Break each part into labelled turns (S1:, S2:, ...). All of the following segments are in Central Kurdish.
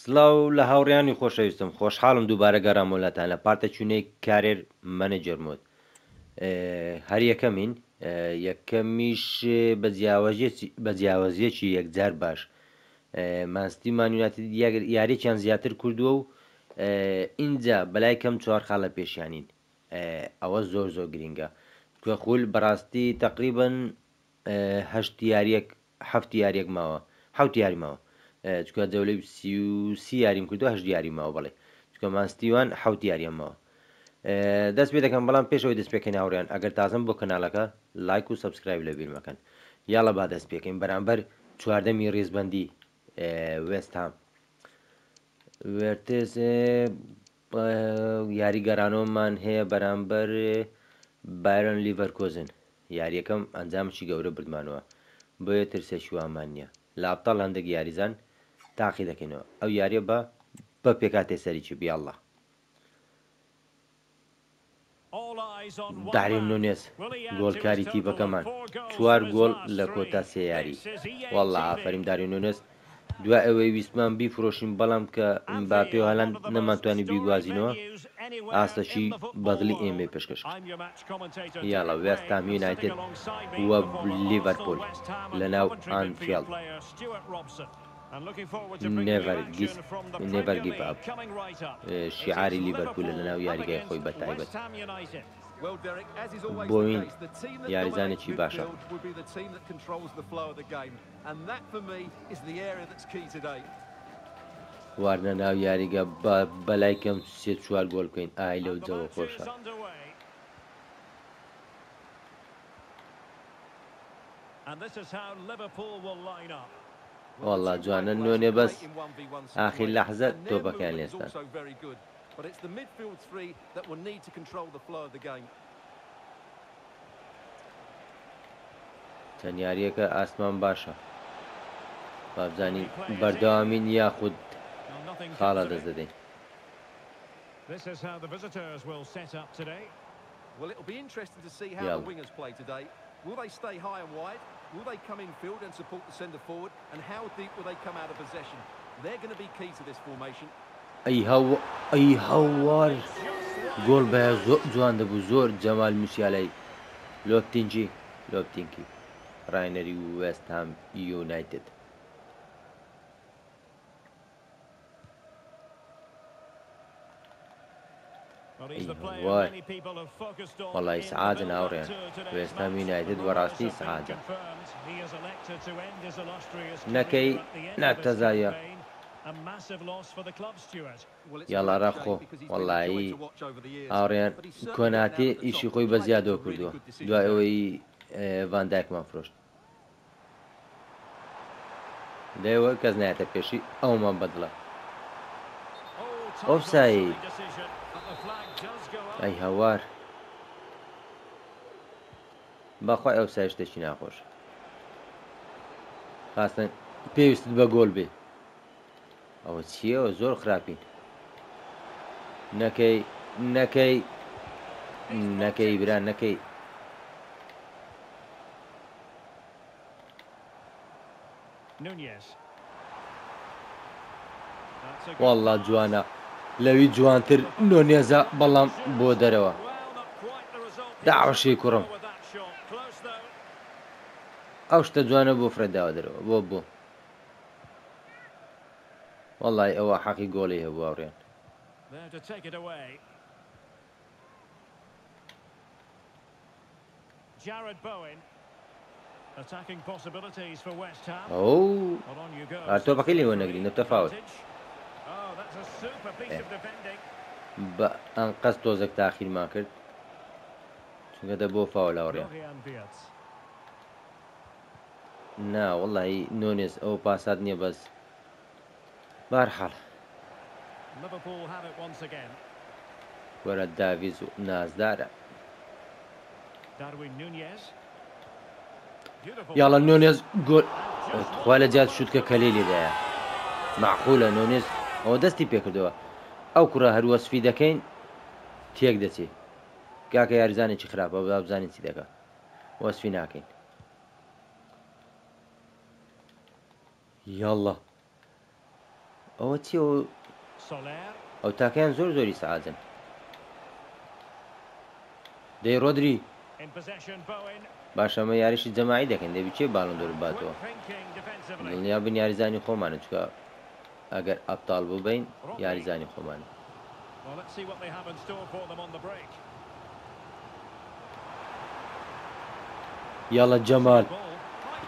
S1: سلااو لە هاوڕیانی خۆشەویستم خۆشحاڵم دووبارە گەڕامۆلاتان لە پارتەچوونەی کارێر مەنێجەر مۆد هەر یەکەمین یەکەمیش بە جیاوازیەکی یەکجار باش مانستی مانیوناتی یاریێکیان زیاتر کردووە و اینجا بەلای کەم 4 خاڵە پێشیانین ئەوە زۆر زۆر گرینگە کوێ خول بەڕاستی تقریبن هەفت یاریەک ماوە حوت یاری ماوە چکە جەولەی 30 یاریم کردو هەژ یاری ماوە بڵێ چکە مانستیوان حوت یاریە ماوە دەست پێ دەکەم بەڵام پێشەوەی دەست پێکەی ناوڕیان ئەگەر تازم بۆ کەناڵەکە لایک و سەبسکرایب لە بیر مەکەن یاڵە با دەست پێکەین بەرامبەر چواردەمی ڕێزبەندی وێستهام وێرتێز یاریگەرانۆمان هەیە بەرامبەر بایرن لیڤەرکۆزن یاریەکەم ئەنجامشی گەورە بردمانەوە بۆیە ترسێکی وامان نییە لە ئەبتاڵ هەندێک یاریزان تاقی دەکەینەوە ئەو یاریە بە پێکاتێ سەریکی بیاڵڵە دارین نونێز گۆڵکاری تیپەکەمان 4 گۆڵ لە کۆتا سێ یاری وەڵڵا ئافرین دارین نونێز دوای ئەوەی ویسمان بیفرۆشین بەڵام کە ئەمباپێ و هەلاند نەمانتوانی بیگوازینەوە ئاستەشی بەدڵی ئێمێ پێشکەش یاڵە وێستام یونایتد وە لیڤەرپۆل لەناو ئانفیڵد never give up شیعاری لیڤەرپول لەناو یاریگای خۆی بەتایبەت بۆین یاریزانێکی باشە واردە ناو یاریگە بەلای کەم 3-4 گۆڵ بکەین ئای لەو جەوە خۆشە والله جوانە نوێنێ بەس ئاخیر لەحزە تۆپەکان لێستان چەند یاریەکە ئاسمان باشە بابزانین بەردەوامین یاخود خاڵە دەست دەدەین
S2: Will they stay high and wide? Will they come in field and support the centre forward? And how deep will they come out of possession? They're going to be key to this formation.
S1: ئەی هەوار گۆڵ بە زۆر جوان دەبوو زۆر جەمال موسیالای لۆپتینکی ڕاینەری وێستهام یونایتد وەڵی سعادە ناوڕێن وێستهام یونایتد بەڕاستی سعادە نەکەی ناتەزایە یاڵا ڕەخۆ وەڵایی ئاڕێن کۆناتی ئیشی خۆی بە زیادەوە کردووە دوای ئەوەی ڤاندایکمان فرۆشت لێوە کەس نایەتە پێشی ئەومان بەدڵە ئۆفساید ئەی هەوار بەخوای ئەو سای شتێکی ناخۆش خاستن پێویستت بە گۆڵ بێ ئەوە چیەوە زۆر خراپین نەکەی بران نەکەی والله جوانە لەوی جوانتر نۆنێزە بەڵام بۆ دەرەوە داوەشەی کوڕم ئەو شتە جوانە بۆ فرەداوە دەرەوە بۆ والله ئەوە حەقی گۆڵی هەبوو ئاڕێن ئەو تۆپەکەی لێوە نەگرین نەتەفاوت بە ئەنقەس تۆزێک تاخیرمان کرد چونکە دە بۆ فاوە لاوڕێن نا وەڵی نۆنێز ئەو پاسات نییە بەس بارحاڵ وەرە داویز و نازدارە یاڵە نۆنێز گۆل خوا لە جات شوتکە کەلێلیدایە معقولە نۆنێز ئەوە دەستی پێکردەوە ئەو کوڕە هەروەسفی دەکەین تێک دەچێت کاکە یاریزانێکی خراپە با بزانین چی دەکات وەسفی ناکەین یاڵڵا ئەوە چی ئەو تاکەیان زۆر زۆری سەعادن دەی ڕۆدری باشەمە یاریشی جەماعی دەکەن دەبی چێ باڵن دۆر باتەوە دڵنیا بن یاریزانی خۆمانە چکە ئەگەر ئەبتاڵ ببین یاریزانی خۆمانە یاڵە جەمال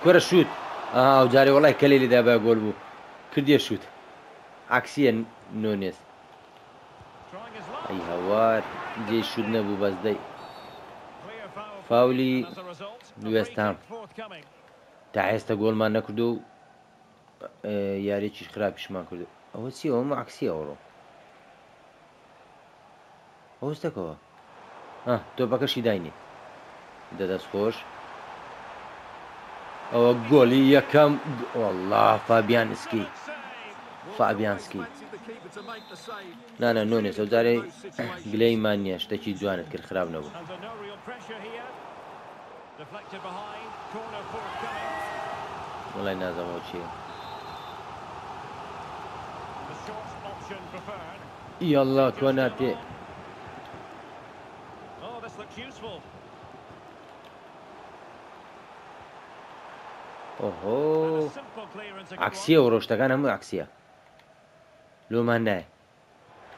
S1: کۆرە شوت ئەو جارێ وەڵای کەلێ لێدا بە گۆل بوو کردیە شوت عکسیە نۆنێس ئەی هەوار جێ شوت نەبوو بەزدەی فاولی وێستام تا ئێستا گۆڵمان نەکردو و یاریێکیش خراپیشمان کردو ئەوە چی ئەومە عکسیە ئەوڕۆ ئەوستەکەەوە تۆپەکەشی داینێ دەدەست خۆش ئەوە گۆلی یەکەم والله فابیانسکی نانە نۆنێس ئەو جارێ گلەیمان نییە شتێکی جوانت کرد خراپ نەبوو وڵای نازەمەوە چییە یاڵڵا تۆ ناتێ ئۆهۆ عکسیە و ڕۆشتەکان هەموو عکسیە لۆمان نایە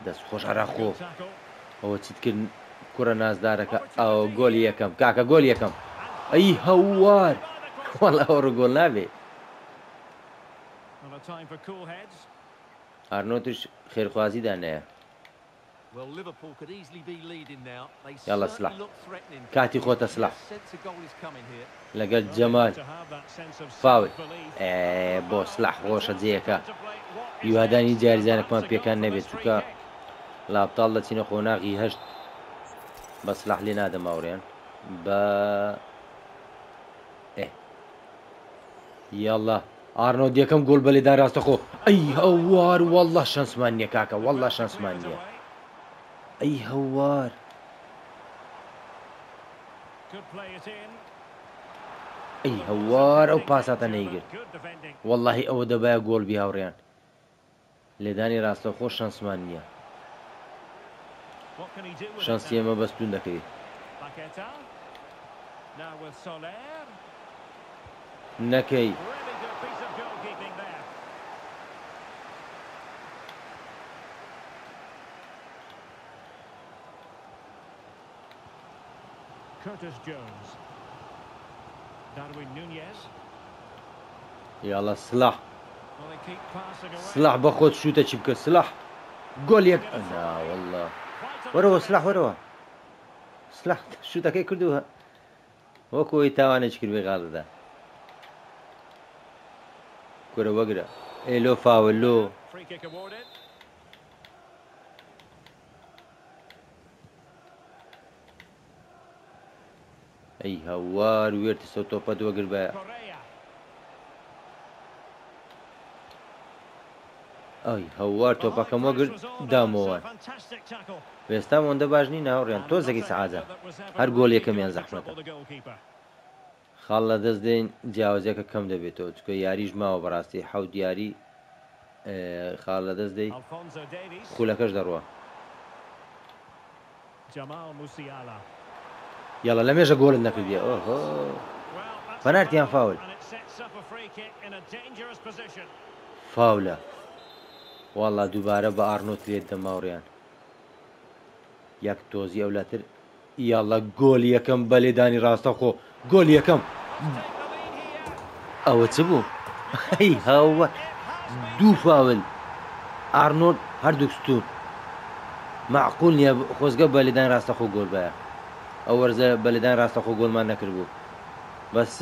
S1: دەست خۆش ئەراخۆ ئەوە چیت کرد کوڕە نازدارەکە ئەو گۆلی یەکەم کاکە گۆل یەکەم ئەی هەوار وەڵا ئەوڕ گۆل نابێ ئارنۆتش خێرخوازیدا نایە یاڵە سلاح کاتی خۆتە سلاح لەگەڵ جەمال فاول بۆ سلاح خۆشە جێیەکە هیوادانی جاریزانێکمان پێکان نەبێت چووکە لاپتاڵ دەچینە خۆناغی هەشت بە سلاح لێ نادەم ئاوڕێن بە یاڵڵا ئارنۆ یەکەم گۆل بەلێدان ڕاستەخۆ ئەی هەوار وەڵڵا شەنسمان نییە کاکە وەڵڵا شەنسمان نییە ئەی هەوار ئەی هەوار ئەو پاساتە نەیگرت وەڵڵاهی ئەوە دەبایە گۆڵ بی هاوڕێیان لێدانی ڕاستەخۆ شەنسمان نییە شەنسی ئێمە بەستون دەکەوێت نەکەی یاڵە سلاح سلاح بە خۆت شوتە چی بکە سلاح گۆل یەک والله وەرەوە سلاح وەرەوە سلاح شوتەکەی کردووە وەکۆی تاوانێک کرد بێ غاڵدا کورە وەگرە ئێلۆ فاولۆ ئەی هەوار وێرتی سە تۆپەت وەگر بە ئەی هەوار تۆپەکەم وەگر دامەوە وێستام ئەوەندە باش نی ناوڕێن تۆزێکی سەعادە هەر گۆل یەکەمیان زەحمەتە خاڵ لە دەست دێن جیاوازەکە کەم دەبێتەوە چکە یاریش ماوە بەڕاستی حەوت یاری خاڵ لە دەست دەی خولەکەش دەڕوە یاڵە لە مێژە گۆلت نەکردیە ئۆهۆ پەنارتیان فاول فاولە واڵڵا دووبارە بە ئارنۆت لێت دەماوڕیان یەک تۆزی ئەولاتر یاڵە گۆل یەکەم بە لێدانی ڕاستەخۆ گۆل یەکەم ئەوە چ بوو ئەی هاوە دوو فاول ئارنۆت هەردووک ستون معقول نییە خۆزگە بە لێدان ڕاستەخۆ گۆل بە ئەو وەرزە بە لێدان ڕاستەخۆ گۆلمان نەکرد بوو بەس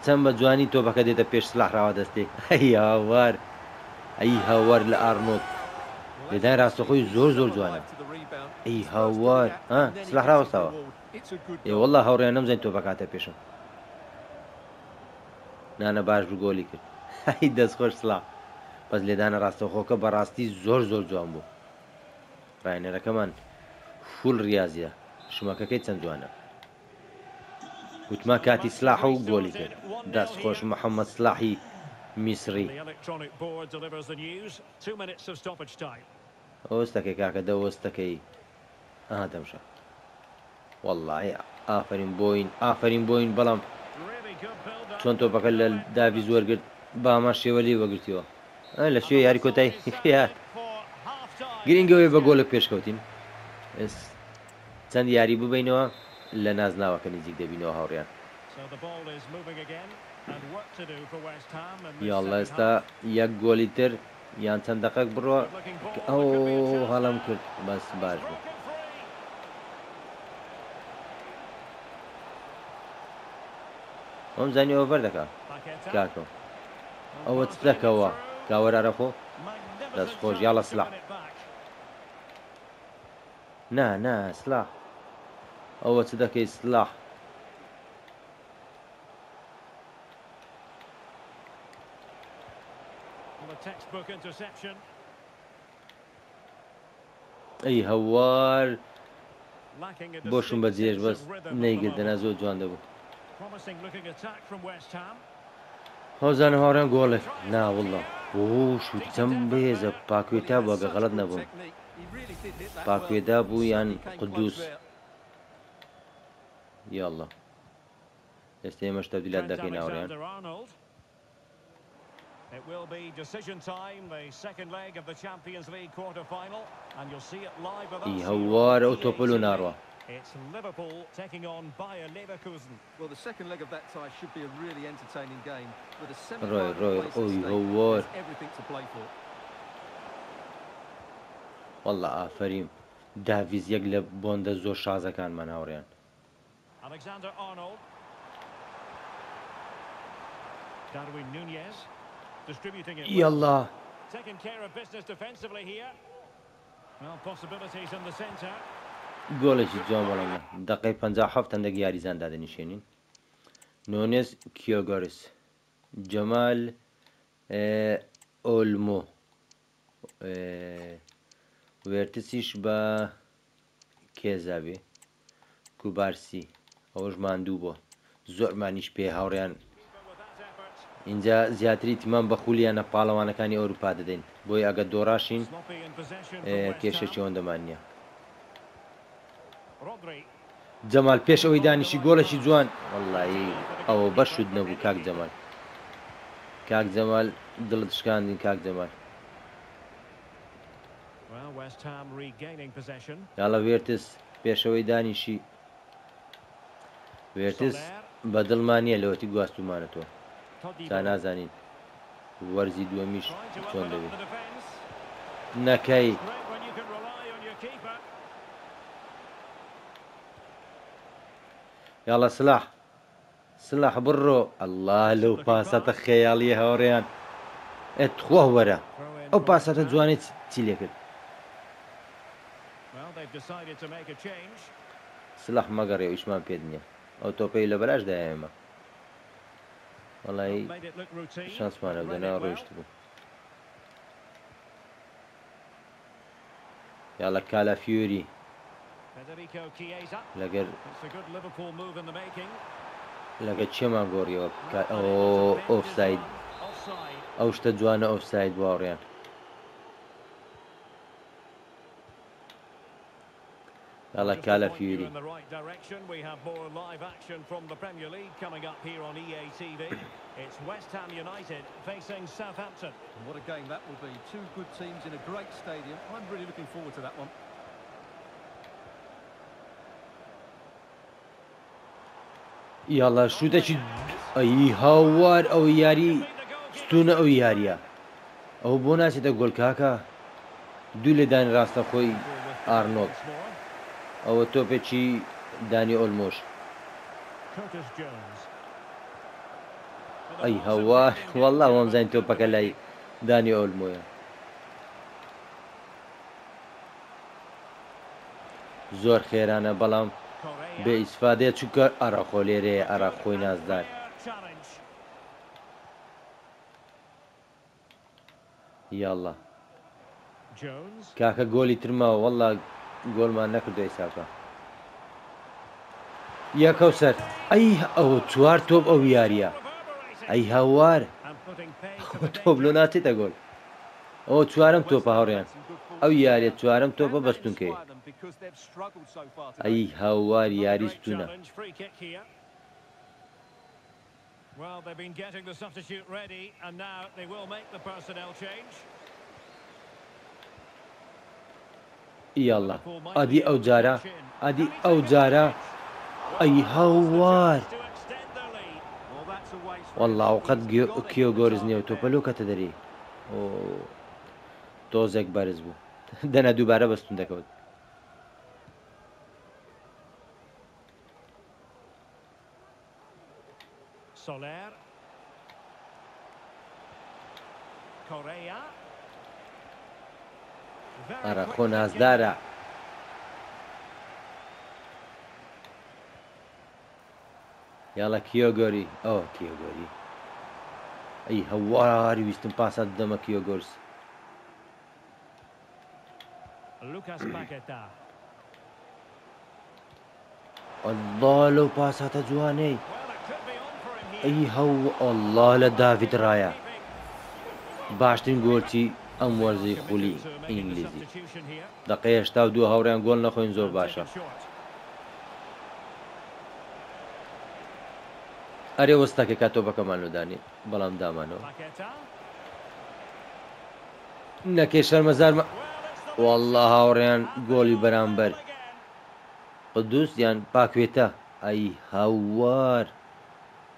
S1: چەند بە جوانی تۆپەکە دێتە پێش سلاح ڕاوە دەستێ ئەی هاوار ئەی هاوار لە ئارنۆت لێدان ڕاستەخۆی زۆر زۆر جوانە ئەی هاوار سلاح ڕاوەستاوە ئێ وەڵڵا هاوڕێیان نەمزانین تۆ بەکاتە پێشم نانە باش بوو گۆلی کرد هەی دەستخۆش سلاح بەس لێدانە ڕاستەخۆکە بەڕاستی زۆر زۆر جوان بوو ڕاینەرەکەمان فول ریاضیە شمەکەکەی چەند جوانە وتما کاتی سلاح و گۆلی کرد دەستخۆش محەممەد سلاحی میسری ئەوەستەکەی کاکە دەوەستەکەی دەمشە والله ئافرین بۆین بەڵام چۆن تۆپەکە لە داوی زۆرگرت باما شێوە لێ وەگرتیەوە لە شوێ یاری کۆتایی گرنگەوەی بە گۆڵک پێشکەوتین چەند یاری ببینەوە لە نازناوەکە نزیک دەبینەوە هاوڕیان یاڵە ئێستا یەک گۆلی تر یان چەند دەقەک بڕۆ ئەو هەڵم کرد بەس باش بوو ئەم زانی ئەوە بەردەکە کاکە ئەوە چ دەکەوە کاوەرارەخۆ دەست خۆش یاڵە سلاح نا سلاح ئەوە چ دەکەی سلاح ئەی هەوار بۆشم بەجێش بەس نەیگردنە زۆر جوان دەبوو هەوزانە هاوڕێن گۆڵێک ناوەڵڵا شووت چەند بێزە پاکوێتا بووە گە غەڵەت نەبووم پاکوێدا بوو یان قودوس یاڵڵا ئێستا ئێمەش تەبدیلات دەکەین هاوڕێیان
S3: It will be decision time, the second leg of the Champions League quarter-final, and you'll see it live with us.
S1: هەوار ئەو تۆپەلو ناڕوە
S3: It's Liverpool taking on Bayer Leverkusen.
S2: Well, the second leg of that tie should be a really entertaining game with a
S1: Roy,
S2: semi-final place at stake.
S1: هەوار
S2: There's everything to play for.
S1: والله ئافرین داویز یەک لە بۆندە زۆر شازەکانمان هاوڕێیان
S3: Alexander Arnold. Darwin Núñez distributing it.
S1: یاڵڵا
S3: Taking care of business defensively here. Well, possibilities in the centre.
S1: گۆڵێکی جوان بەڵامە دەقەی 57 هەندێک یاریزان دادەنیشێنین نونێز کیۆگۆرس جەمال ئۆلمۆ وێرتسیش بە کێزاوێ کوبارسی ئەوەش ماندوو بووە زۆرمانیش پێ هاوڕێیان اینجا زیاتری تیمان بە خولیانە پاڵەوانەکانی ئەوروپا دەدەین بۆی ئەگە دۆڕاشین کێشەی ئەوەندەمان نییە جەمال پێش ئەوەی دانیشی گۆڵێکی جوان وەڵڵی ئەوە بەشود نەبوو کاک جەمال دڵت شکاندین کاک جەمال یاڵە وێرتس پێشەوەی دانیشی وێرتس بە دڵمان نییە لەوەتی گواستومانەتەوە تا نازانین وەرزی دووەمیش چۆن دەبێت نەکەی یاڵە سلاح بڕۆ ئەڵڵا لەو پاسەتە خەیاڵی هاوڕێیان ئەتخوا وەرە ئەو پاسەتە جوانێت چی لێ کرد سلاح مەگەڕێ ئیشمان پێ نییە ئەو تۆپەی لە بەلاشدا ئێمە وەڵی شانسمانە بدەنا ڕۆیشت بوو یاڵە کالا فیوری لەگە چێمان گۆڕیەوە ئۆفساید ئەو شتە جوانە ئۆفساید باوڕیان یاڵە کالا فیوری
S3: It's West Ham United facing Southampton.
S2: What a game that will be. Two good teams in a great stadium. I'm really looking forward to that one.
S1: یاڵە شوتێکی ئەی هاوار ئەو یاری ستونە ئەو یاریە ئەو بۆ ناچێتە گۆل کاکە دوو لێدانی ڕاستە خۆی ئارنۆڵ ئەوە تۆپێکی دانی ئۆلمۆش ئەی هەوار وەڵڵا وەمزانین تۆپەکە لای دانی ئۆلمۆیە زۆر خێرانە بەڵام بێ ئیسفادێ چووکە ئەڕەخۆ لێرەیە ئەڕەخۆی نازدار یاڵڵا کاکە گۆلی ترماوە وەڵڵا گۆلمان نەکردوی ساکە یەکەوسەر ئەی ئەو چوار تۆپ ئەو یاریە ئەی هاوار
S3: And putting pace to the
S1: تۆپ لۆ
S3: danger.
S1: ناچێتە گۆل ئەوە چوارەم تۆپە هاوڕێیان ئەو یاریە چوارەم تۆپە بەستونکەی ئەی هاوار یاری
S3: Great
S1: ستونە
S3: challenge, free kick here. Well, they've been getting the substitute ready, and now they will make the personnel change.
S1: یاڵڵا ئەدی ئەو جارە ئەدی ئەو جارە ئەی هاوار
S3: To extend their lead.
S2: Well, that's a waste.
S1: والله وقت کیۆ گۆرز نییە و تۆپە لۆ کەتە دەری تۆزێک بەرز بوو دەنا دووبارە بەستون دەکەوت
S3: Soler. Correa. Very
S1: ئەرە
S3: quick
S1: خۆ
S3: thinking.
S1: نازدارە یاڵە کیۆ گۆری ئەو کیۆ گۆری ئەی هەواری ویستم پاسات دەمە کیۆ گۆرس
S3: Lucas Paqueta.
S1: ئەڵڵا لەو پاساتە جوانەی
S3: Well, it could be on for him here.
S1: ئەی هەو ئەڵڵا لە داڤید ڕایە باشترین گۆڵی ئەم وەرزەی خولی ئینگلیزی دقەیە 82 هاوڕیان گۆڵ نەخۆین زۆر باشە ئەرێ وەستاکە کا تۆپەکەمان لۆدانی بەڵام دامانەوە نەکەی شەرمەزارمە والله هاوڕێیان گۆڵی بەرامبەر قدوس یان پاکوێتە ئەی هاوار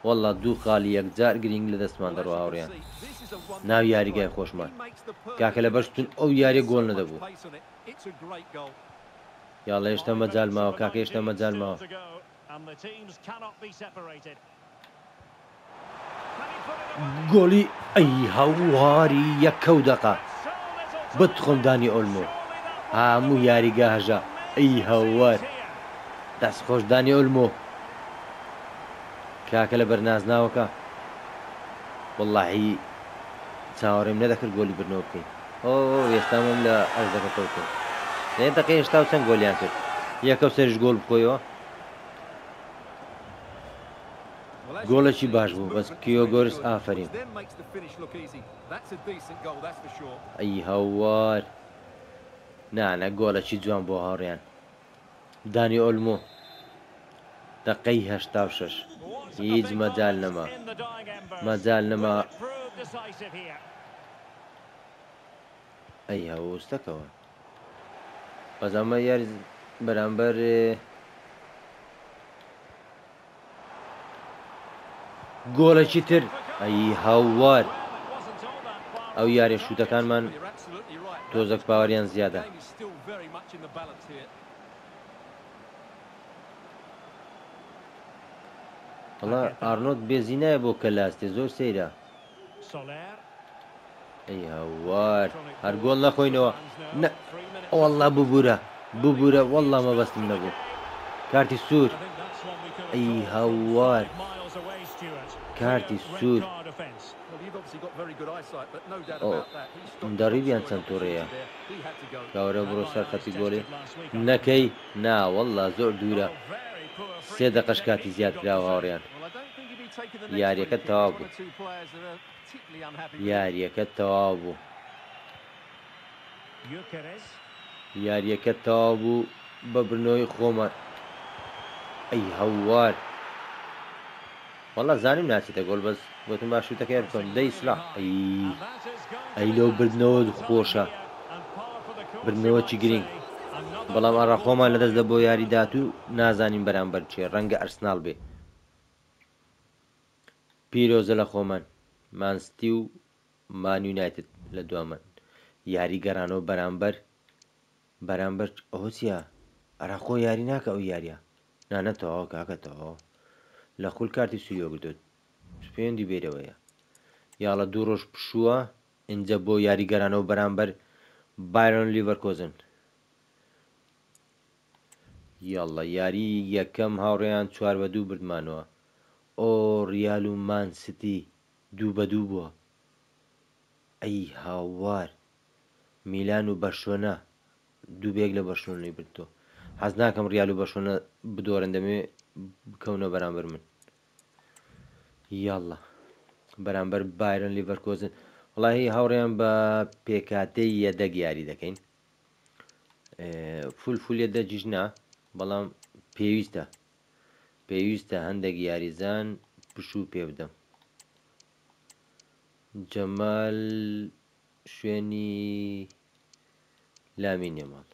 S1: والله دوو خاڵی یەکجار گرنگ لە دەستمان دەڕوە هاوڕێیان ناو یاریگای خۆشمان کاکە لە بەشتون ئەو یاریە گۆڵ نەدەبوو یاڵە هێشتا مەجال ماوە کاکە هێشتا مەجال ماوە گۆڵی ئەی هاواری یەکەو دەقا بتخۆندانی ئۆلمۆ هەموو یاریگا هەژا ئەی هاوار دەستخۆشدانی ئۆلمۆ کاکە لە بەرنازناوەکە وەڵڵاهی چاوەڕێم نەدەکرد گۆلی برنەوە بکەین ئێستامم لە ئەرزەکە کەوتن لێ دەقێ هێشتا و چەند گۆلیان کرد یەکەو سەرش گۆل بخۆیەوە گۆڵێکی باش بوو بەس کیۆگۆرس ئافرین ئەی هاوار نانە گۆڵێکی جوان بۆ هاوڕێیان دانی ئۆلمۆ دقەی 86 هیچ مەجال نەما مەجال نەما ئەی هەوستەکەوە بەزەمە یار بەرامبەر گۆڵێکی تر ئەی هاوار ئەو یاری شوتەکانمان تۆزەک پاوەریان زیادە وڵا ئارنۆت بێزی نایە بۆ کە لاستێ زۆر سەیرە ئەی هاوار هەر گۆڵ نەخۆینەوە وەڵڵا ببوورە وەڵڵا مەبەستم نەبوو کارتی سوور ئەی هاوار کارتی سوور دەڕیبیان چەند تۆڕەیە کاوەرە بڕۆ سەر خەتی گۆڵێ نەکەی ناوەڵڵا زۆر دوورە 3 دقەش کاتی زیاد کراوە هاوڕێیان یاریەکە تەواو بوو یاریەکە تەواو بوو یاریەکە تەواو بوو بە برنەوەی خۆمان ئەی هەوار وەڵا زانیم ناچێتە گۆڵ بەس گوتم باش شوتەکەی بکەم دەی سلاح ئەی لەو بردنەوە خۆشە بردنەوەکی گرنگ بەڵام ئاڕا خۆمان لەدەست دە بۆ یاری داات و نازانین بەرامبەر چێ ڕەنگە ئەرسناڵ بێ پیرۆزە لە خۆمان مانستی و مان یونایتد لە دوامەن یاری گەڕانەوە بەرامبەر ئەوە چیە ئەرا خۆ یاری ناکە ئەو یاریە نانەتەوە کاکەتەوە لە خول کارتی سویۆ گرتوت پێیەندی بێرەوەیە یاڵە دوو ڕۆژ پشووە اینجا بۆ یاری گەڕانەوە بەرامبەر بایرۆن لیڤەرکۆزن یاڵە یاری یەکەم هاوڕێیان 4-2 بردمانەوە ئۆ ریال و مان ستی 2-2 بووە ئەی هاوار میلان و بەرشۆنە دووبێک لە بەرشۆنەی بردۆ حەز ناکەم ریال و بەرشۆنە بدۆڕن دەمێ بکەونە بەرامبەر من یاڵە بەرامبەر بایرن لیڤەرکۆزن. وڵی هاوڕێیان بە پێکاتەی یەدەگ یاری دەکەین، فول یەدەجیژنا، بەڵام پێویستە هەندێک یاریزان پشوو پێ بدەم. جەمال شوێنی لامینێ ماڵ،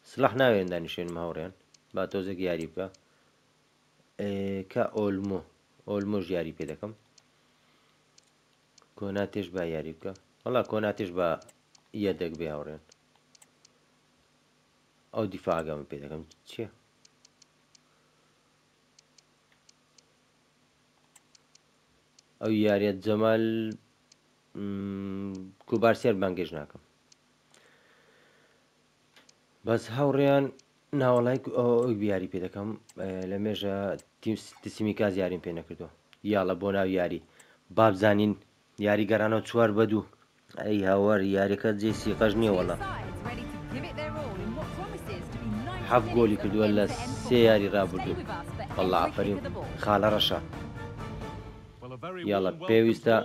S1: سڵاح ناوێن دانیشێنم هاوڕێیان با تۆزێک یاری بکە کە ئۆلمۆژ یاری پێ دەکەم. کۆناتێش با یاری بکە، وەڵا کۆناتێش بە یەدەک بێ هاوڕێن. ئەو دیفاعگەمە پێ دەکەم چییە؟ ئەو یاریەت جەمال کوبارسیار بانگێژ ناکەم. بەس هاوڕێیان ناوەڵای ئەوی بیاری پێ دەکەم لە مێژە تسیمیکاز یاریم پێ نەکردووە. یاڵە بۆ ناو یاری بابزانین یاری گەرانەوە 4-2. ئەی هاوار یاریەکە جێ سیقەش نییە وەڵا. 7 گۆلی کردووە لە 3 یاری ڕابردوو. وەڵا ئافەرین خاڵە ڕەشە. یاڵە پێویستە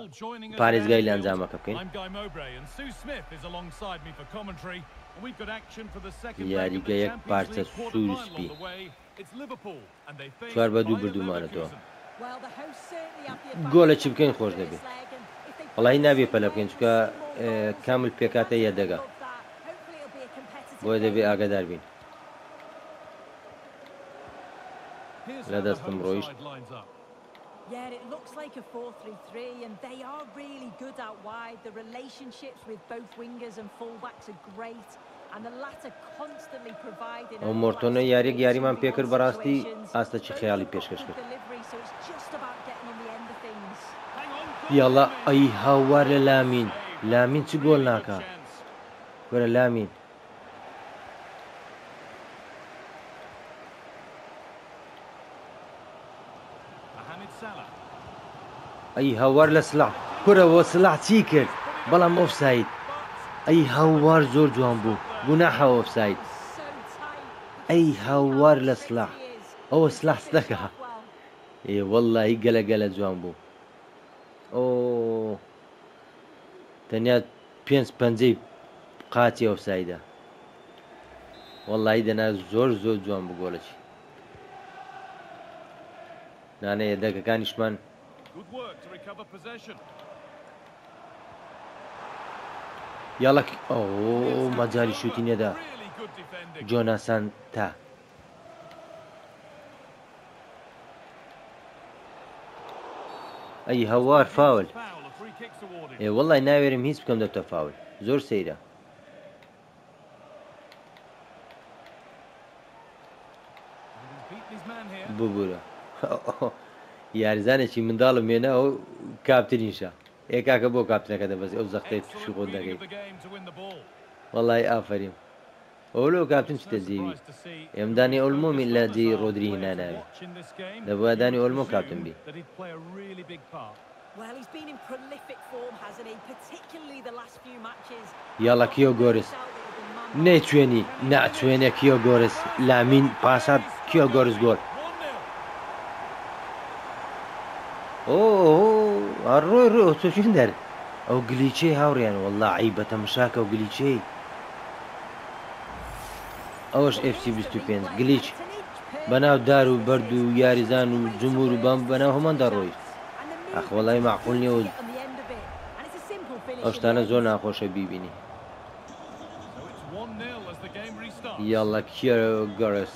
S1: پارێزگای لە ئەنجامەکە بکەین. یاریگە یەک پارچە سوورسپی 4-2 بردوومانەتەوە. گۆلە چی بکەین خۆش دەبێت. وەڵی نابێ پەلە بکەین چکە کامل پێکاتە یەدەگە، بۆیە دەبێ ئاگادار بین. لە دەستم ڕۆیشت.
S4: Yeah, it looks like a 4-3-3 and they are really good out wide. The relationships with both wingers and fullbacks are great and the latter constantly providing
S1: ئەو مۆرتۆنە یاریمان پێکرد بەڕاستی ئاستە چی خەیاڵی پێشکەش کرد. یاڵا ئەی هاوار لە لامین چ گۆڵ ناکە وەرە لامین. ئەی هاوار لە سلاح کورەوە سلاح چی کرد بەڵام ئۆفساید. ئەی هاوار زۆر جوان بوو گوناحە ئۆفساید. ئەی هاوار لە سلاح ئەوە سلاح دەکە وەڵڵی گەلە جوان بوو. ئۆ تەنیا 5 قاچی ئۆفسایدە وەڵڵی دەنا زۆر جوان بوو گۆڵەکی. نانەیە دەگەکانیشمان یاڵک ئەو مەجاری شوتی نێدا جۆناسان تا ئەی هەوار فاول. وەڵی ناوێرم هیچ بکەم دەبتە فاول زۆر سەیرە. ببوورە یاریزانێکی منداڵم مێنە ئەو کاپتنیشە ئێکاکە بۆ کاپتنەکە دەبەست ئەو زەختەی تووشی خۆ دەگەیت. وەڵی ئافریم ئەولۆ کاپتن چتە جێوی ئێمدانی ئۆلمۆمی لە جێ ڕۆدری هیناناوی دەبووە دانی ئۆلمۆ کاپتن بی. یاڵە کیۆ گۆرس نەیتوێنی ناتوێنێ کیۆ گۆرس لامین پاسات کیۆ گۆرس گۆل. ڕۆی تۆچین دەر ئەو گلیچەی هاوڕیان وەڵا عیبەتە مشاکە و گلیچەی ئەوەش FC 25 گلیچ بەناو دار و بەرد و یاریزان و جمهور و بەم بەناو هەماندا ڕۆی. ئەخوەڵای معقول نییە و ئەو شتانە زۆر ناخۆشە بیبینی. یاڵە کیۆ گۆرس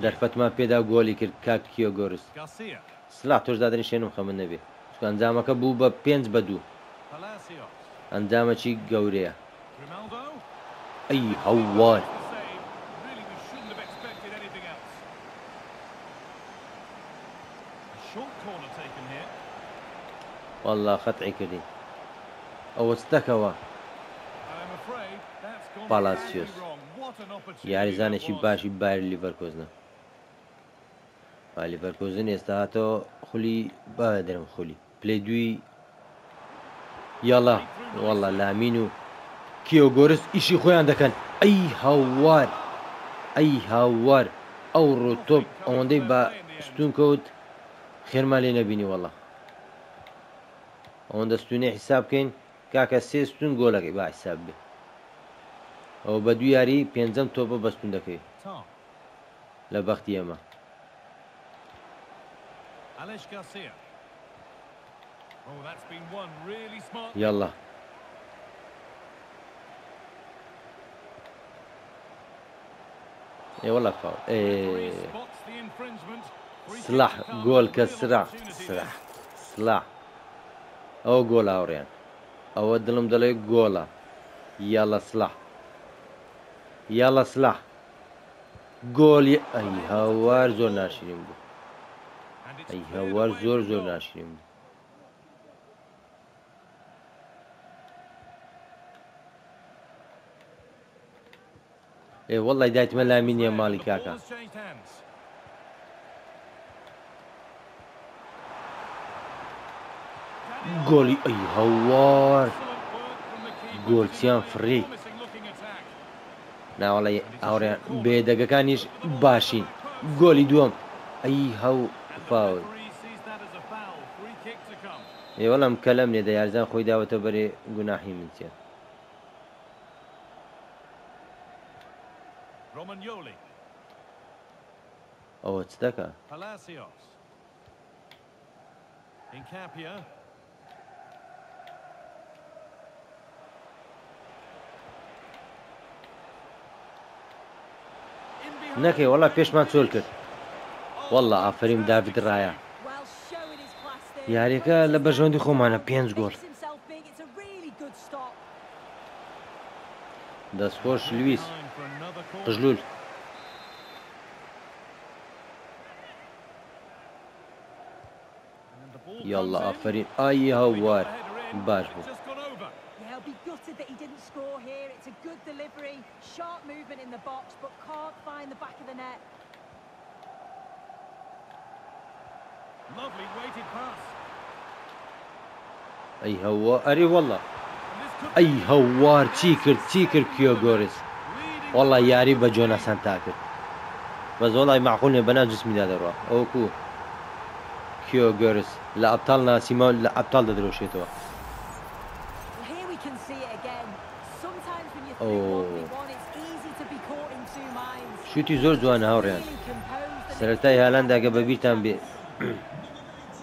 S1: دەرفەتمان پێدا گۆلی کرد کاک کیۆ گۆرس. سلاح تۆش دادنی شێنم خەمن نەبێ ئەنجامەکە بوو بە 5-2 ئەنجامەکی گەورەیە. ئەی هەوار والله خەتعی کردین ئەوە ستەکەوە. پاڵاسیۆس یاریزانێکی باشی بایر لیڤەرکۆزنە. لیڤەرکۆزن ئێستا هاتەوە خولی بادرم خولی پلەی دوی. یاڵا وەڵا لامین و کیۆ گۆرس ئیشی خۆیان دەکەن. ئەی هاوار ئەو ڕۆ تۆپ ئەوەندەی بە ستون کەوت خێرمان لێ نەبینی وەڵڵا ئەوەندە ستونێ حیساب بکەین کاکە سێ ستون گۆلەکەی با حیساب بێ ئەو بە دوو یاری پێنجەم تۆپە بەستون دەکەی لە بەختی ئەمە یاڵڵا والله فاول سلاح جول كسرع سلاح او جول اوريان او دلم دلي جولا يلا سلاح يلا سلاح جول اي هوار زور ناشرين بو اي هوار زور ناشرين بو ايه والله دايت ملا مين يا مالي كاكا جولي اي هوار جول سيان فري نا والله اوريان بيدقا كانيش باشين جولي دوم اي هو فاول اي والله مكلمني دا يارزان خوي داوته بري قناحي من سيان
S3: Romagnoli.
S1: Oh, it's Deka.
S3: Palacios. Incapia.
S1: نكي والله بيشمان تسولكت والله آفرين دافيد رايا ياريكا لبجوندي خومانا 5 جول داس خوش لويس قجلول يلا آفرين اي هوار باش بو
S4: Gutted that he didn't score here. It's a good delivery, sharp movement in the box, but can't find the back of the net.
S3: Lovely weighted pass.
S1: اي هوار اري والله اي هوار تيكر كيوغوريس والله ياري بجونا سانتاكر بس والله معقول بنا جسمي دا دروا اوكو كيوغوريس لا ابطالنا سيمون لا ابطال دروشيتو شوتي زور جوان هاوريان سرتاي هالاند اگه ببیرتان بي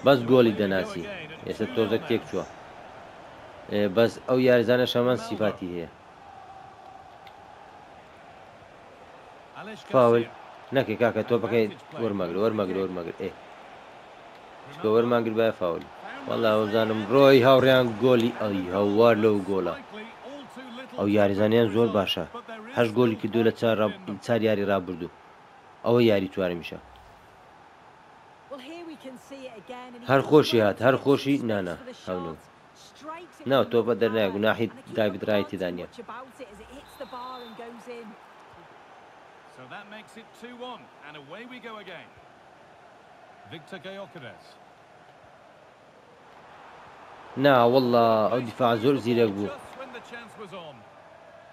S1: بس جولي دناسي يسا توزك تيك شو بس او يارزانه شمان صفاتي هي فاول نكي كاكا توبكي ورماغر ايه شكو ورماغر باي فاول والله وزانم روي هاوريان جولي اي هوار لو جولا او یاریزانیان زۆر باشە 8 گۆلی کردو لە 4 یاری ڕابردوو ئەوە یاری چوارە میشە هەر خۆشی هات هەر خۆشی نانا هەونو ناو تۆپە دەرنایە گوناحی داوید ڕای تێدا نییە نا والله ئەو دیفاع زۆر زیرەک بوو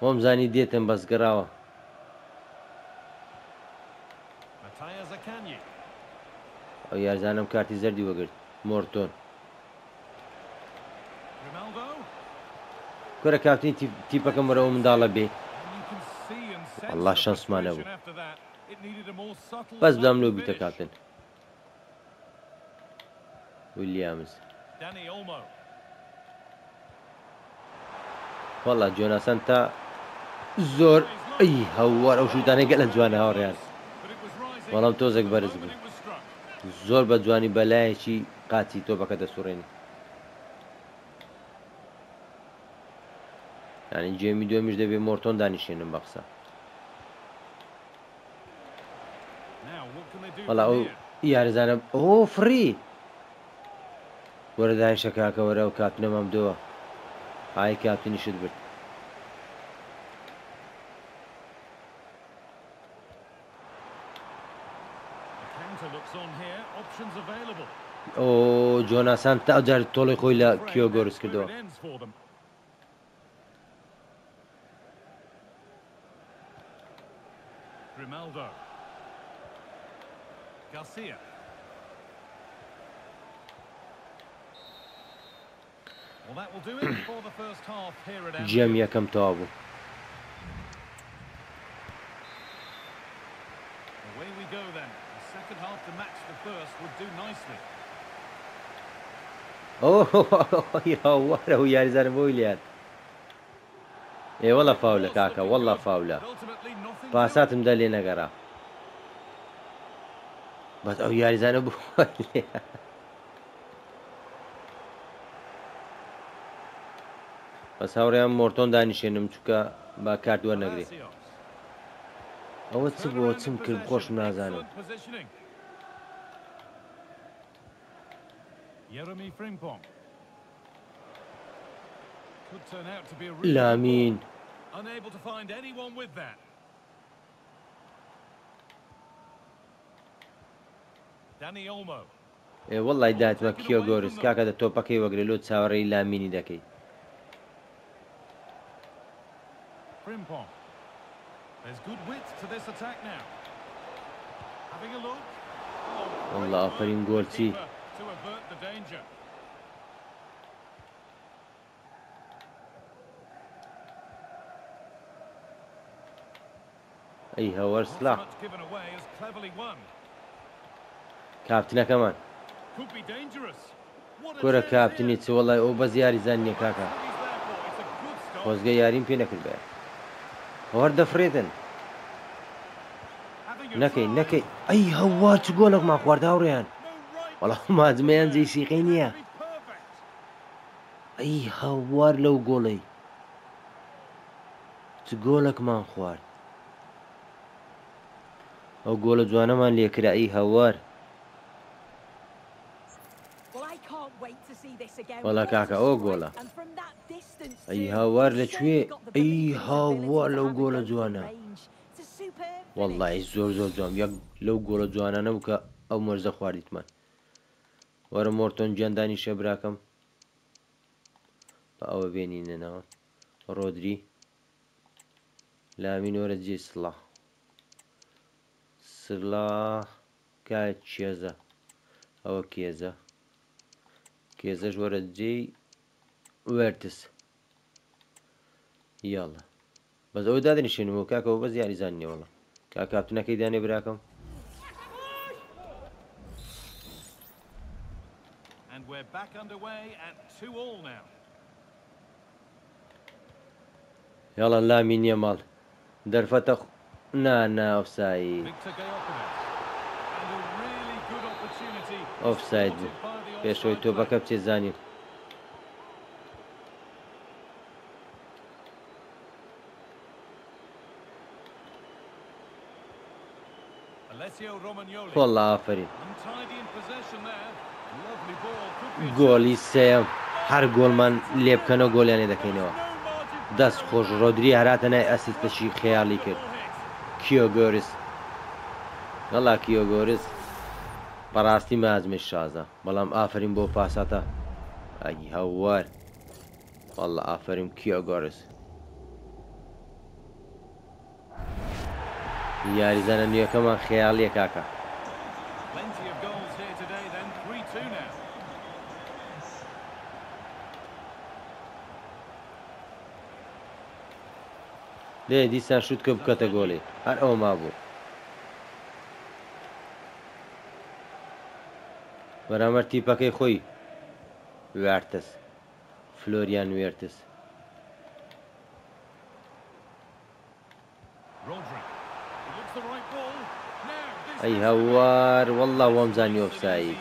S1: وام زانی دێتم بەس گەڕاوە ئەو یارزانم کارتی زەردی وەگرت مۆرتۆن کورە کاپتین تیپەکەم وەرەوە منداڵە بێ والله شانسمانە بوو بەس بدام لەو بیتە کاپتن ویلیامز والله جۆناسان تا زۆر ئەی هەوار ئەو شوتانەی گەلە جوانە هاوڕێیان بەڵام تۆزێک بەرز بوو زۆر بە جوانی بەلایەکی قاچی تۆپەکە دەسوڕێنی یعنی جێمی دوێمیش دەبێ مۆرتۆن دانیشێنم بە قسە وەڵا ئەو یاریزانە ئۆ فڕی وەرە دانیشە کاکە وەرە ئەو کاتنەمەم دۆوە هاي كابتن يشد برد او جوناسان تا جار طولي خوي لا كيوغورس كدو
S2: Garcia. Well, that will do it for the first half here at Anfield.
S1: جيم يكم تابو.
S2: Away we go then. The second half to match the first would do nicely.
S1: اوه يا ورا ويا رزان بويليات. اي والله فاولة كاكا والله فاولة. باسات مدلينا قرا. بس او يا رزان بويليات. بس هاوريان مورتون دانیشێنم چووکە با کارت وەرنەگرێ ئەوە چ بۆ چم کرد خۆشم نازانم لامین وەڵڵای داتمە کیۆ گۆرس کاکە دە تۆپەکەی وەگرێ لۆ چاوەڕێی لامینی دەکەی
S2: Frimpong. There's good width to this attack now. Having a look.
S1: والله آفرین گۆڵچی
S2: To avert the danger.
S1: ئەی هەوەر سلاح
S2: Given away is cleverly won.
S1: کاپتنەکەمان
S2: Could be dangerous.
S1: کۆرە کاپتنی چ وەڵای ئەو بەس یاری زانیە کاکە خۆزگە یاریم پێ نەکرد بێ هەوەر دەفرێتن نەکەی نەکەی ئەی هەوار چ گۆڵێکمان خوارد هاوڕێیان وەڵام ماجمەیان جێی سیقەی نییە ئەی هەوار لەو گۆڵەی چ گۆڵێکمان خوارد ئەو گۆڵە جوانەمان لێکرا ئەی هەوار وەڵا کاکە ئەو گۆڵە ئەی هاوار لەکوێ ئەی هاوار لەو گۆڵە جوانە وەڵڵای زۆر زۆر جوان یەک لەو گۆڵە جوانانە بوو کە ئەو مەرزە خواردیتمان وەرە مۆرتۆن گیاندانی شەبراکەم بە ئەوە بێنینەنەوە ڕۆدری لامین وەرە جێ سڵا سڵا کات کێزە ئەوە کێزە کێزەش وەرە جێی وێرتس یاڵە بەس ئەوە دادنیشێنمەوە کاکەەوە بەس یاریزان نیێوەڵە کا کاپتنەکەی دانێ براکەم
S2: And we're back underway at 2-2 now.
S1: یاڵە لامین یەماڵ دەرفەتە نا ئۆفساید ئۆفساید بوو پێشەوەی تۆپەکە بچێ زانین والله ئافرین گۆڵی سێم هەر گۆڵمان لێ بکەنەوە گۆڵیانێ دەکەینەوە دەست خۆش ڕۆدری هەراتە نای ئەسیستەشی خەیاڵی کرد کیۆ گۆرس وەڵا کیۆ گۆرس بەڕاستی مازمێش شازە بەڵام ئافرین بۆ پاساتە ئەی هەوار وەڵا ئافرین کیۆ گۆرس یاریزانە نوێەکەمان خەیاڵیە کاکە لێ دیسان شوت کە بکەتە گۆڵێ هەر ئەوە مابوو بەرامبەر تیپەکەی خۆی وێرتس فلۆریان وێرتس ئەی هەوار وەڵڵا وەمزانی ئۆفساید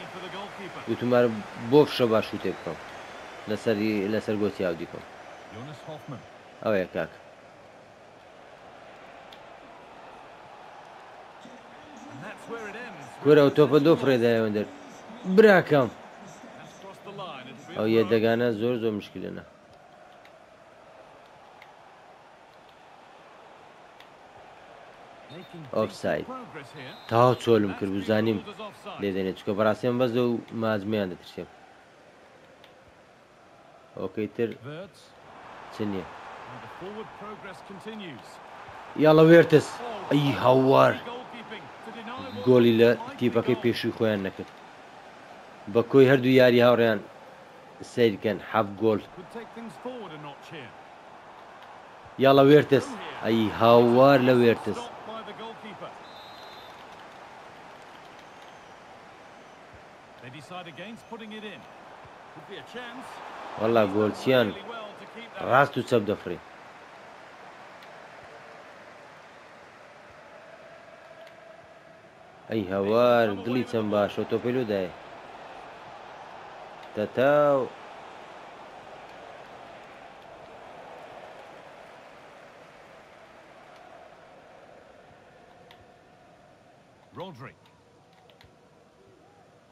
S1: وتمار بۆ فشە باش شوتێ بکەم لەسەر گۆچی ئاودی کۆم ئەوەیە کاک کورە ئەو تۆپە دۆ فرێدایەوەندەر براکەم ئەو یەدەگانە زۆر زۆر مشکلەنە ئۆفساید تاوا چۆلم کرد و زانیم لێدێنێت چکە بەڕاستیان بەس و مازمیان دەترسێم ئۆکەی تر چ نییە یاڵە وێرتس ئەی هەوار گۆڵی لە تیپەکەی پێشووی خۆیان نەکرد بە کۆی هەردوو یاری هاوڕێیان سیرکەن 7 گۆڵ یاڵە وێرتس ئەی هاوار لە وێرتس وەڵا گۆڵچیان ڕاست و چەپ دەفرێ ئەی هەوار دڵی چەند باشە تۆ پێلودایە تەتاو
S3: Rodri.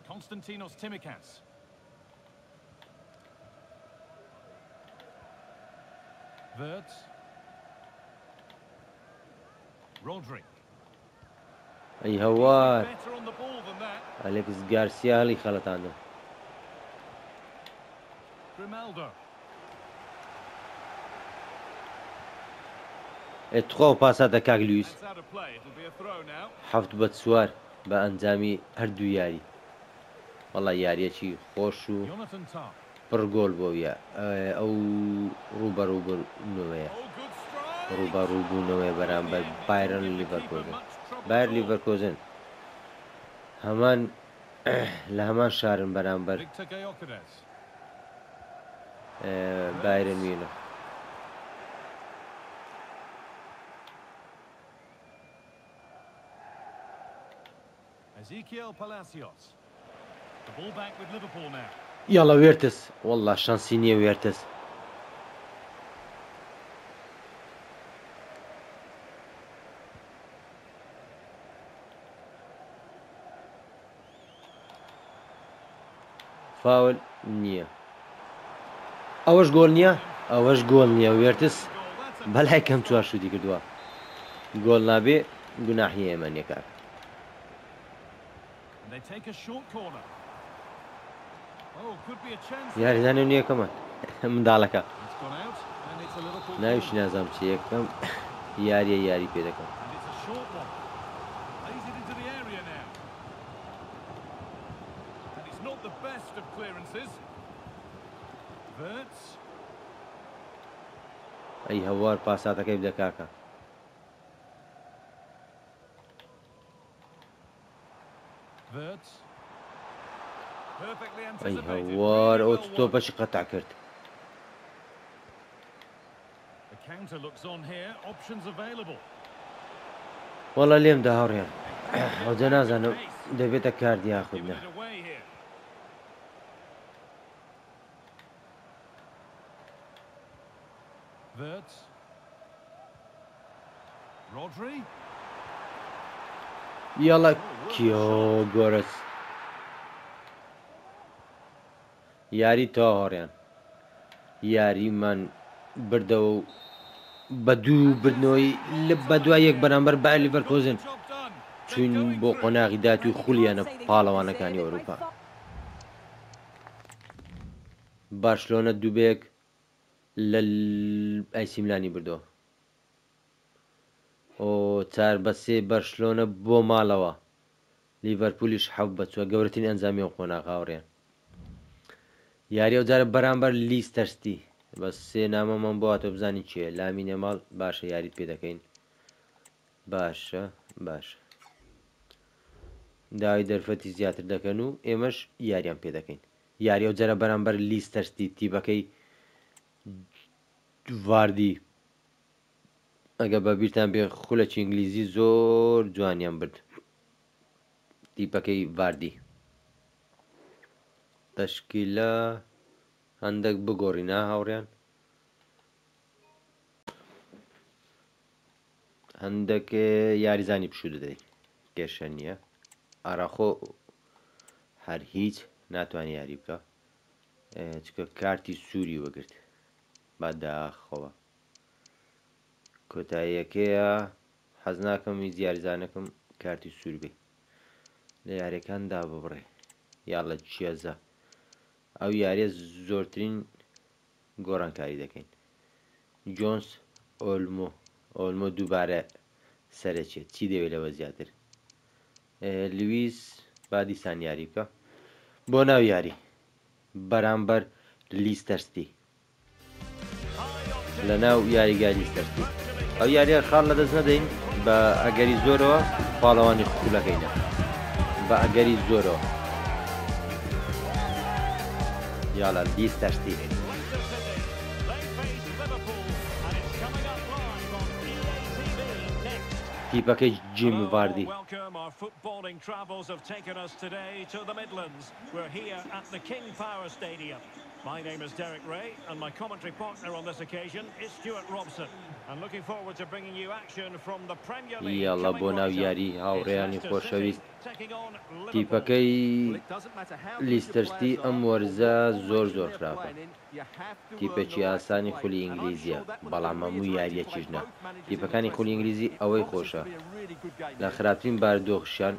S3: Konstantinos Tsimikas. Wirtz. Rodri.
S1: ئەی هەوار
S3: Better on the ball than that.
S1: ئەلێکس گارسیا هەڵی خەڵەتاندە
S3: Grimaldo.
S1: ئێتخوا و پاساتە کاک لویس
S3: That's out of play. It'll be a throw now.
S1: 7 بە 4 بە ئەنجامی هەردوو یاری وەڵا یاریەکی خۆش و
S3: Jonathan Tah.
S1: پڕ گۆڵ بۆویە ئەو ڕوبەڕووبوونەوەیە
S3: Oh, good strike.
S1: ڕوبەڕووبوونەوەی بەرامبەر بایرن لیڤەرکۆزن بایر لیڤەرکۆزن هەمان لە هەمان شارن بەرامبەر
S3: Victor Gyökeres.
S1: بایرن میونخ
S3: Ezequiel Palacios. The ball back with Liverpool now.
S1: یاڵە وێرتس وەڵا شانسی نییە وێرتس فاول نییە ئەوەش گۆڵ نییە ئەوەش گۆڵ نییە وێرتس بەلای کەم چوار شوتی کردووە گۆڵ نابێ گوناحی ئێمە نییە
S3: And they take a short corner. Oh, could be a chance.
S1: یاریزانێ نییەکەمە منداڵەکە
S3: It's gone out and it's a Liverpool.
S1: ناویش نازام چ یەکەم یاریە یاری پێ دەکەم
S3: And it's a short one. Plays it into the area now. And it's not the best of clearances. Wirtz.
S1: ئەی هەوار پاساتەکەی بدە کاکە
S3: Wirtz. Perfectly
S1: ئەی
S3: anticipated.
S1: هەوار ئەو
S3: Really well won.
S1: تۆپەشی قەتع کرد
S3: The counter looks on here. Options available.
S1: وەڵا لێم دا هاوڕێن ئەوجە نازانم دەبێتە کاردی یاخودنە
S3: Giving it away here. Wirtz. Rodri.
S1: یاڵە کیۆ گۆرس یاری تۆ هاوڕێن یاریمان بردەوە و بە دوو بردنەوەی بە دوای یەک بەرامبەر بایر لیڤەرکۆزن
S3: Job done.
S1: چوین بۆ قۆناغی داتی و خولیانە پاڵەوانەکانی ئەوروپا بارسلۆنە دووبێک لە ئایسی میلانی بردەوە ئۆ 4-3 بەرشلۆنە بۆ ماڵەوە لیڤەرپولیش 7-4 گەورەترین ئەنجامی ئەو قۆناغ هاوڕێن یاری ئەو جارە بەرامبەر لیستەرستی بە سێ نامەمان بۆ هاتۆ بزانی چییە لامینە ماڵ باشە یاریت پێ دەکەین باشە باشە داوای دەرفەتی زیاتر دەکەن و ئێمەش یاریان پێ دەکەین یاری ئەو جارە بەرامبەر لیستەرستی تیپەکەی واردی ئەگە بە بیرتان بێ خولەکی ئینگلیزی زۆر جوانیان برد تیپەکەی واردی تەشکیلە هەندێک بگۆڕینا هاوڕێن هەندێک یاریزانی پشوو دەدەی کێشە نییە ئاراخۆ هەر هیچ ناتوانانی یاری بکە چکە کارتی سووری وەگرت بەداخەوە کۆتاییەکەیە حەز ناکەم هیچ یاریزانەکەم کارتی سوور بێ لە یاریەکاندا ببڕێ یاڵە چیەزە ئەو یاریە زۆرترین گۆڕانکاری دەکەین جۆنس ئۆلمۆ دووبارە سەرەکێت چی دەوێت لەوە زیاتر لویس با دیسان یاری بکە بۆ ناو یاری بەرامبەر لیستەرستی لە ناو یاریگای لیستەرستی ئەو یاریە خاڵ لە دەست نەدەین بە ئەگەری زۆرەوە پاڵەوانی خوولەکەینە بە ئەگەری زۆرەوە یاڵە لیستەرستی تیپەکەی جیم واردی
S3: Welcome. Our footballing travels have taken us today to the Midlands. We're here at the King Power Stadium. My name is Derek Ray, and my commentary partner on this occasion is Stuart Robson. I'm looking forward to bringing you action from the Premier League.
S1: یاڵە بۆ ناو یاری هاوڕێیانی خۆشەویست تیپەکەی لیستەرستی ئەم وەرزە زۆر خراپە تیپێکی ئاسانی خولی ئینگلیزیە بەڵام هەموو یاریەکیژنە تیپەکانی خولی ئینگلیزی ئەوەی خۆشە لە خراپترین باردۆخشیان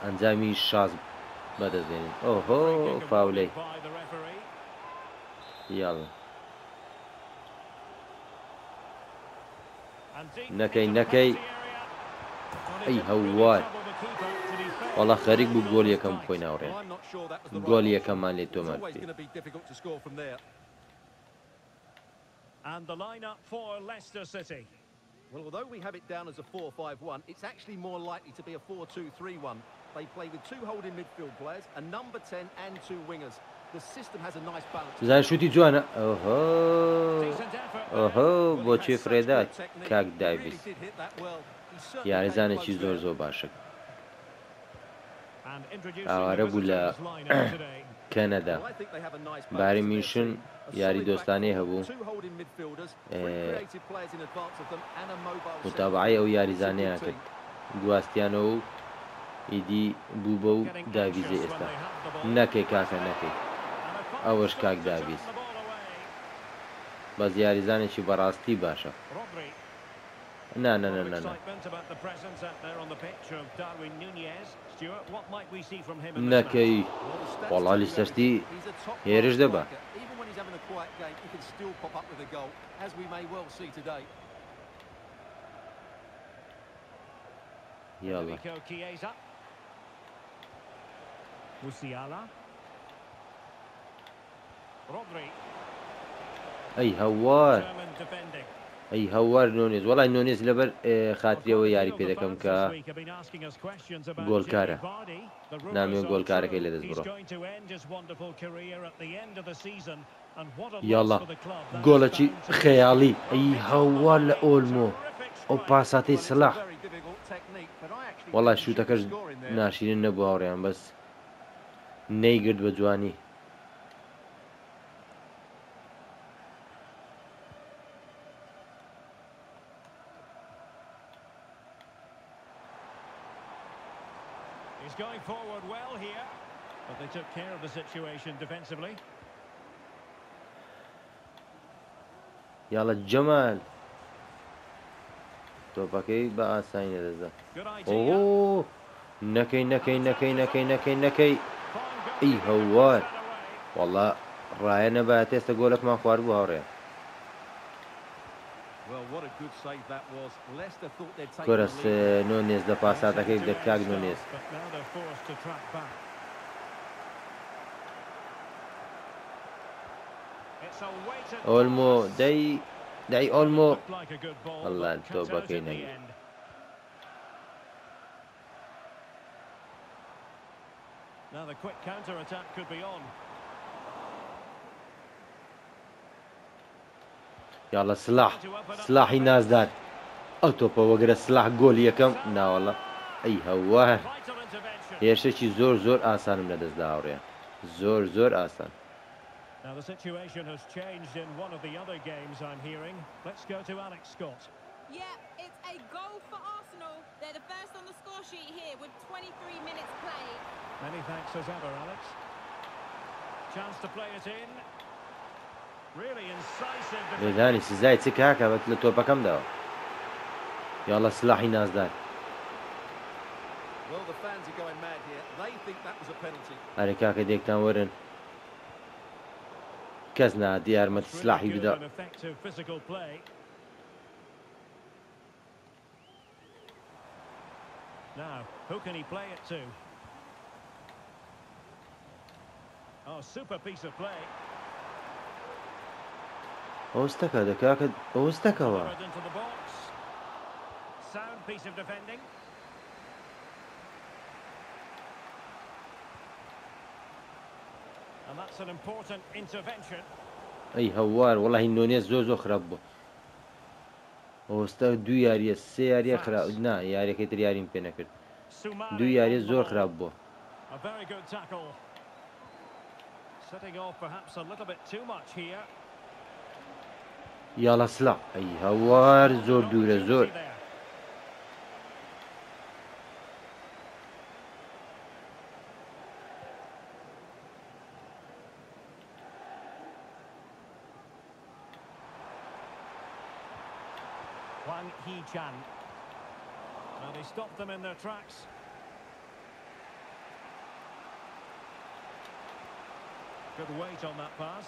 S1: ئەنجامی شاز بەدەستێنن ئۆهۆ فاولەی یاڵە نەکەی ئەی هەوار وەڵا خەریک بوو گۆل یەکەم بخۆی ناوڕێن گۆل یەکەممان لێ تۆمار
S3: And the lineup for Leicester City.
S2: Well, although we have it down as a 4-5-1, it's actually more likely to be a 4-2-3-1. They play with two holding midfield players, a number 10 and two wingers. The system has a nice balance.
S1: زان شوتی جوانە ئۆهۆ بۆچی فرێدات کاک داویس یاریزانێکی زۆر باشە ئاوارە بوو لە کەنەدا باری میشن یاری دۆستانەی هەبوو متابعی ئەو یاریزانەیان کرد گواستیانەوە و ئیدی بوو بە و داویزە ئێستا نەکەی کاکە نەکەی ئەوەش کاک داویز بەس یاریزانێکی بەڕاستی باشە نا نەکەی وەڵا لیستەرستی هێرش دەبا یاڵە ئەی هەوار ئەی هەوار نۆنێز وەڵای نۆنێز لەبەر خاتریەوە یاری پێ دەکەم کە گۆڵکارە نامێ گۆڵکارەکەی لەدەست بڕۆ یاڵا گۆڵەکی خەیاڵی ئەی هەوار لە ئۆلمۆ ئەو پاساتەی سلاح وەڵای شوتەکەش ناشرین نەبوو هاوڕێیان بەس نەیگرت بە جوانی
S3: He's going forward well here, but they took care of the situation defensively.
S1: یاڵە جەمال تۆپەکەی بە ئاسانی دەدە ئۆ نەکەی ئەی هەوار وەڵا ڕایە نەبات ئێستا گۆلێکمان خوارد بوو هاوڕێ کۆرەس نۆنێز لە پاساتەکەی بدە کاک نۆنێز ئۆلمۆ دای ئۆلمۆ هەڵا تۆپەکەی نەگیر
S3: Now the quick counter-attack could be on.
S1: یاڵە سلاحی نازدار ئەو تۆپە وەگرە سلاح گۆل یەکەم ناوەڵە ئەی هەوار هێرشێکی زۆر ئاسانم لەدەستدا هاوڕێ زۆر ئاسان
S3: Now the situation has changed in one of the other games I'm hearing. Let's go to Alex Scott.
S5: Yeah, it's a goal for Arsenal. They're the first on the score sheet here with 23 minutes played.
S3: Many thanks as ever, Alex. Chance to play it in. Really incisive.
S1: لێدانی سزای چ کاکە بەت لە تۆپەکەمداوە یاڵە سلاحی نازدار هەرێ کاکە دێکتان وەرن کەس نادی یارمەتی سلاحی بدە
S3: Now, who can he play it to? Oh, super piece of play.
S1: ئەوستەکە دەکاکە ئەوستەکەەوە.
S3: Delivered into the box. Sound piece of defending. And that's an important intervention.
S1: ئەی هەوار وەڵاهی نۆنێز زۆر خراپ بوو. ئەوستا دوو یاریە سێ یاریە خراپ نا یاریەکەی تر یاریم پێ نەکرد.
S3: Soumare
S1: دوو یاریە
S3: on the
S1: زۆر
S3: ball.
S1: خراپ بووە.
S3: A very good tackle. Setting off perhaps a little bit too much here.
S1: یاڵە سڵا ئەی هەوار زۆر دوورە زۆر.
S3: Opportunity there. Wang Hee-chan. And he stopped them in their tracks. Good weight on that pass.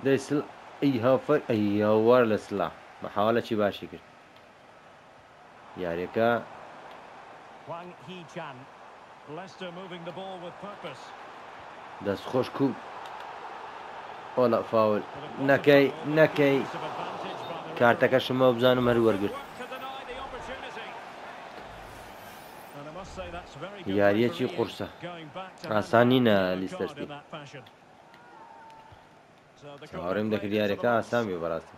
S1: دەی سڵ ئەی هەفەر ئەی هەوار لە سڵا مەحاوەڵەکی باشی کرد. یاریەکە
S3: Wang Hee-chan. Leicester moving the ball with purpose.
S1: دەست خۆش کوب. ئۆڵە فاول نەکەی نەکەی کارتەکەشمە بزانم هەر وەرگرت. یاریەکی قورسە ئاسانینە لیستەرسی. چاوەڕێم دەکرد یاریەکە ئاسان بێ بەڕاستی.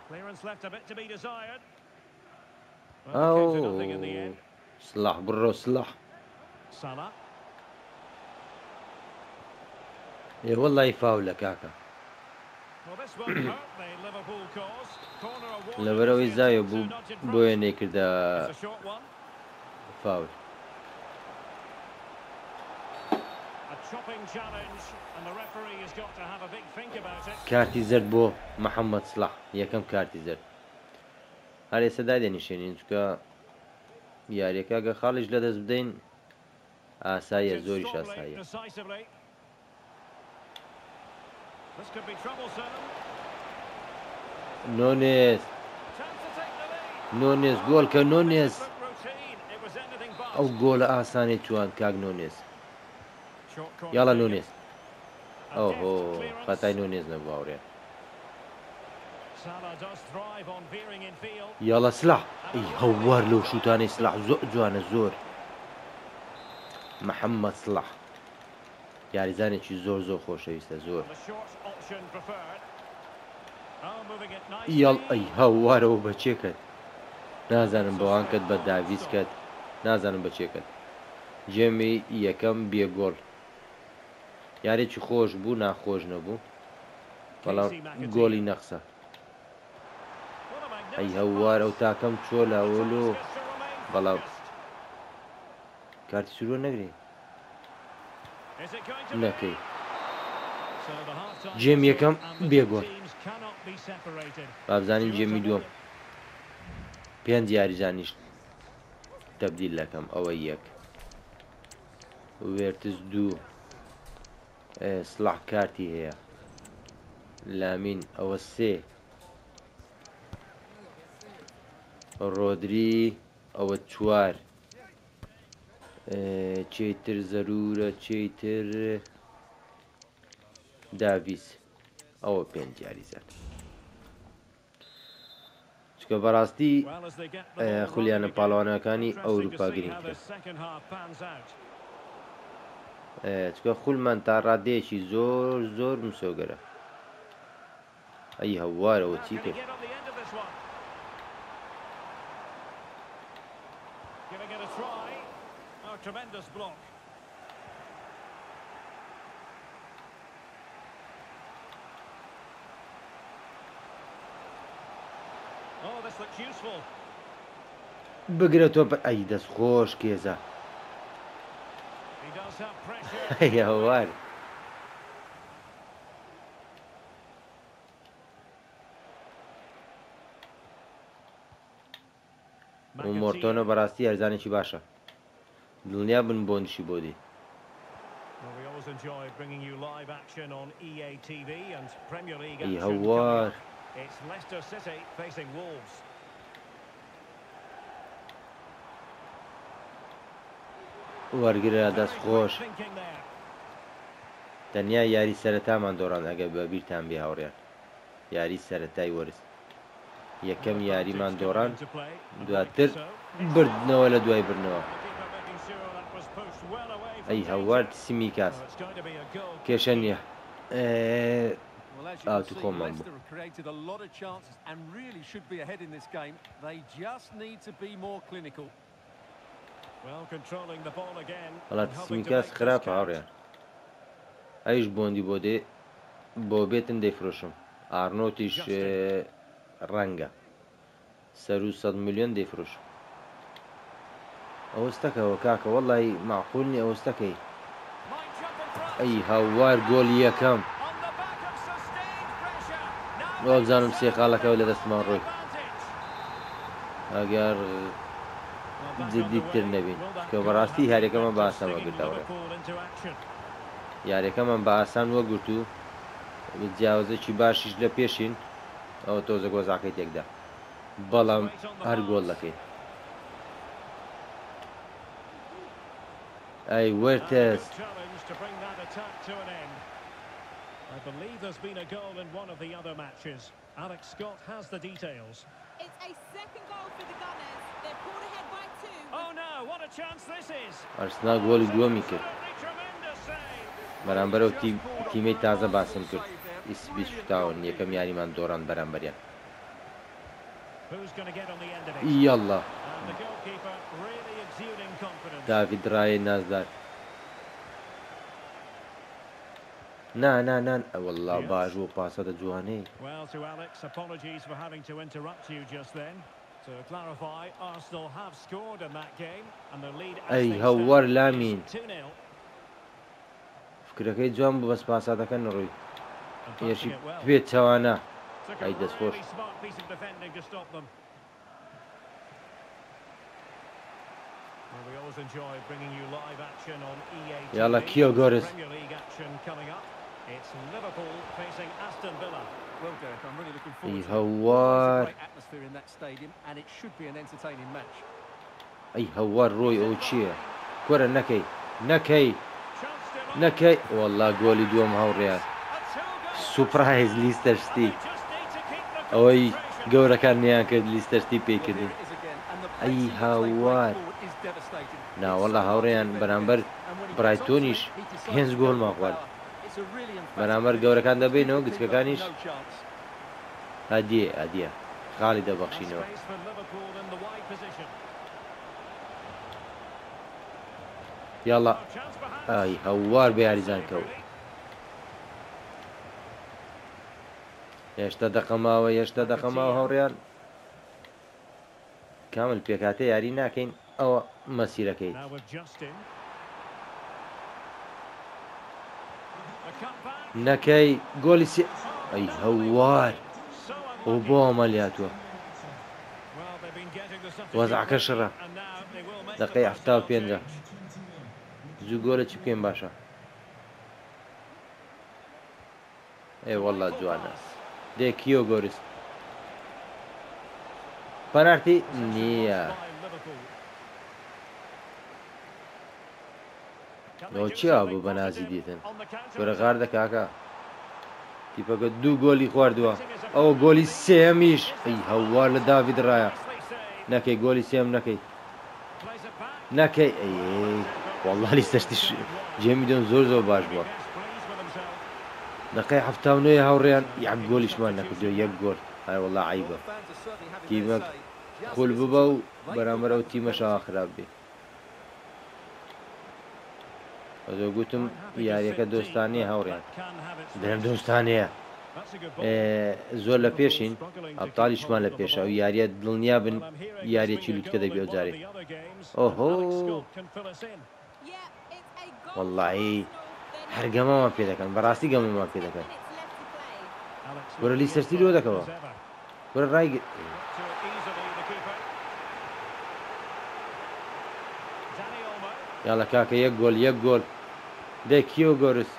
S1: ئەو سڵاح بڕۆ سڵاح. ئێ وەڵڵی فاولە کاکە. لەبەرەوەی زاویە بوو بۆیە نەیکردە فاول. کارتی زرد بۆ محەممەد سڵاح یەکەم کارتی زرد. هەر ئێستا دادێنیشێنین چکە یاریەکە گە خاڵیش لە دەست بدەین ئاساییە زۆریش ئاساییە. نۆنێز نۆنێز گۆڵ کە نۆنێز ئەو گۆلە ئاسانی توان کاک نۆنێز. یاڵە نۆنێز ئەوهۆ خەتای نۆنێز نەبوو هاوڕێ. یاڵە سڵاح ئەی هەوار لەو شوتانەی سڵاح زۆر جوانە زۆر. محەممەد سڵاح یاریزانێکی زۆر زۆر خۆشەویستە زۆر. یاڵ ئەی هەوارەوە بەچێ کرد نازانم بەوان کرد بە داویز کرد نازانم بەچێ کرد. جێمی یەکەم بێگۆڵ یارێکی خۆش بوو ناخۆش نەبوو بەڵام گۆڵی نەخسە. ئەی هەوار ئەو تاکەم چۆ لاوەلۆ بەڵام کارتی سورۆ نەگرێ نەکەی. جێم یەکەم بێگۆڵ بابزانین جێمی دووەم پێنج یاریزانیش تەبدیل دەکەم ئەوە یەک وێرتز دوو سڵاح کارتی هەیە لامین ئەوە سێ ڕۆدری ئەوە چوار چیتر زەرورە چیتر داویز ئەوە پێنج یاریزان. چکە بەڕاستی خولیانە پاڵەوانەکانی ئەوروپا گرنگترە چکە خولمان تا ڕادەیەکی زۆر زۆر مسۆگەرە. ئەی هەوارەوە چی کرد. بگرێتەوە ئەی دەست خۆش کێزە. ئەی هەوار مۆرتۆنە بەڕاستی هەرزانێکی باشە دڵنیا بن بۆ نشی بۆ دی. ئەی هەوار
S3: It's Leicester City facing Wolves.
S1: وەرگرە دەست خۆش تەنیا یاری سەرەتامان دۆڕان ئەگە بە بیرتان بێ هاوڕێیان یاری سەرەتای وەرز یەکەم یاریمان دۆڕان دواتر بردنەوە لە دوای برنەوە ئەی هەوارد سیمیکاس کێشە نییە
S2: Well, as you
S1: Oh,
S2: can
S1: to
S2: see,
S1: come on.
S2: Leicester have created a lot of chances and really should be ahead in this game. They just need to be more clinical.
S3: Well, controlling the ball again.
S1: وڵات
S3: and hoping to
S1: سیمیکاس
S3: make this
S1: خراپە
S3: count.
S1: هاوڕێیان ئەیش بۆندی بۆ دێ بۆ بێتن دەیفرۆشم ئارنۆتیش ڕەنگە سەر و 100 میلیۆن دەیفرۆشم ئەوەستەکەەوە کاکە وەڵی معقول نیە ئەوەستەکەی
S3: Might jump in front.
S1: ئەی هاوار گۆلی یەکەم
S3: On the back of sustained pressure. Now
S1: وە بزانم سێ خاڵەکەەوە لە دەستمان ڕۆی
S3: advantage.
S1: ئەگەر
S3: Well, back
S1: جدیتر
S3: underway.
S1: نەبین
S3: Will that
S1: کە
S3: go
S1: بەڕاستی
S3: out?
S1: هاریەکەمان بە
S3: Just
S1: ئاسانەوە
S3: stinging
S1: گرتاوڕێ
S3: Liverpool into action.
S1: یاریەکەمان بە ئاسان وەگرت و جیاوازێکی باشیش لە پێشین ئەوە تۆزە گۆزاکەی تێکدا بەڵام هەر گۆڵ دەکەیت ئەی
S3: And a
S1: وەرتەس
S3: good challenge to bring that attack to an end. I believe there's been a goal in one of the other matches. Alex Scott has the details.
S5: It's a second goal for the Gunners. They're pulled ahead by 2.
S3: Oh no, what a chance this is!
S1: ئەرسنال گۆڵی دووەمی کرد
S3: Absolutely tremendous save.
S1: بەرامبەرەوە تیمەی تازە باسم کرد ئیسبی شتاون یەکەم یاریمان دۆڕان بەرامبەریان
S3: Who's going to get on the end of it?
S1: یاڵڵا
S3: And the goalkeeper really exuding confidence.
S1: داوید ڕایە نازدار نان ئەوەڵا باش بۆ پاسەدە جوانەی
S3: Well, to Alex, apologies for having to interrupt you just then. To clarify, Arsenal have scored in that game, and the lead as
S1: Ay,
S3: they
S1: hawar
S3: stand
S1: lamin.
S3: is 2-0.
S1: فکرەکەی جوان بوو بەس پاسادەکە نڕۆی
S3: And
S1: هێرشی
S3: passing it well.
S1: پێ چاوانە
S3: Took a
S1: Ay, that's
S3: really
S1: good.
S3: smart piece of defending to stop them. Well, we always enjoy bringing you live action on EA TV.
S1: Yalla, Kyo Goris.
S3: Premier League action coming up. It's Liverpool facing Aston Villa.
S2: Well, Derek, I'm really looking forward to it.
S1: هەوار
S2: There's a great atmosphere in that stadium and it should be an entertaining match.
S1: ئەی هەوار ڕۆی ئەو چییە کۆرە نەکەی نەکەی
S3: Chance still on.
S1: نەکەی وەڵا گۆلی دووەم هاوڕێیان
S3: A two-goal.
S1: سوپرایز لیستەر شتی
S3: They just need to keep the
S1: ئەوەی
S3: concentration.
S1: گەورەکان نیان کرد لیستەر شتی
S2: Well,
S1: پێکردن
S2: there it is again, and the
S1: Ay,
S2: pace in which they break
S1: hawar.
S2: forward is devastating.
S1: ناوەڵا
S2: It's so
S1: هاوڕێیان
S2: hard to
S1: بەرامبەر
S2: defend against, and when he gets
S1: برایتۆنیش
S2: onto it, he decides
S1: هێنج
S2: to
S1: گۆڵ
S2: go for
S1: ماخوارد
S2: power. It's a really emphatic
S1: بەرامبەر
S2: finish.
S1: گەورەکان دەبینەوە
S2: Keeper
S1: گچکەکانیش
S2: no chance.
S1: ئەدیە خاڵی
S3: And
S1: دەبەخشینەوە
S3: space for Liverpool in the wide position.
S1: یاڵا
S3: Oh, chance perhaps.
S1: ئای هەوار بە یاریزان
S3: Save,
S1: کەوت
S3: really.
S1: هێشتا دەقەماوە هەوڕێیان کامل پێکاتە یاری ناکەین ئەوە مەسیرەکەیت
S3: Now with Justin. The cutback.
S1: نەکەی گۆلی سێ ئەی هەوار
S3: So
S1: ئەو
S3: unlucky.
S1: بۆ ئەمەلیاتوە
S3: Well, they've been getting the substitute
S1: وەزعەکە
S3: ready,
S1: شڕە
S3: and now they will make
S1: دەقەی
S3: the personnel
S1: 75
S3: change.
S1: زوو گۆلە چی بکەین باشە ئێ وەڵا جوانە دێ کیۆ گۆریس پەنارتی نییە ئەو چیا بوو بە نازی دیتن وەرەغار دەکاکە تیپەکە دوو گۆلی خواردووە ئەوە گۆلی سێمیش ئەی هەوار لە داوید ڕایە نەکەی گۆلی سێم نەکەی ئەی وەڵڵی سەشتی جێمی دۆن زۆر باش بووە دەقەی 79 هاوڕێیان یەک گۆلیشمان نەکردو یەک گۆل های وەڵڵا عیبە
S2: Well, fans are certainly having
S1: تیمە
S2: their say. Just
S1: خول
S2: listen
S1: ببە
S2: to
S1: و
S2: them. They
S1: بەرامبەرەوە تیمەشەوە خراپ بێ ئەزۆ گوتم یاریەکە دۆستانیە هاوڕێیان دەم دۆستانەیە زۆر لە پێشین ئەبتالیشمان لە پێشە و یاریە دڵنیا بن یاریەکی لوتکە دەبێ ئەو جارێ ئۆهۆ
S5: Yeah, it's a goal.
S1: وەڵڵی
S5: for Arsenal. They're
S1: هەرگەمەمان پێ دەکەن بەڕاستی گەمەمان پێ دەکەن
S5: minutes left to play.
S1: وەرە لیسەرسی لۆ دەکەوە وەرە ڕای یاڵە کاکە یەک گۆل دێ کیۆ گۆرس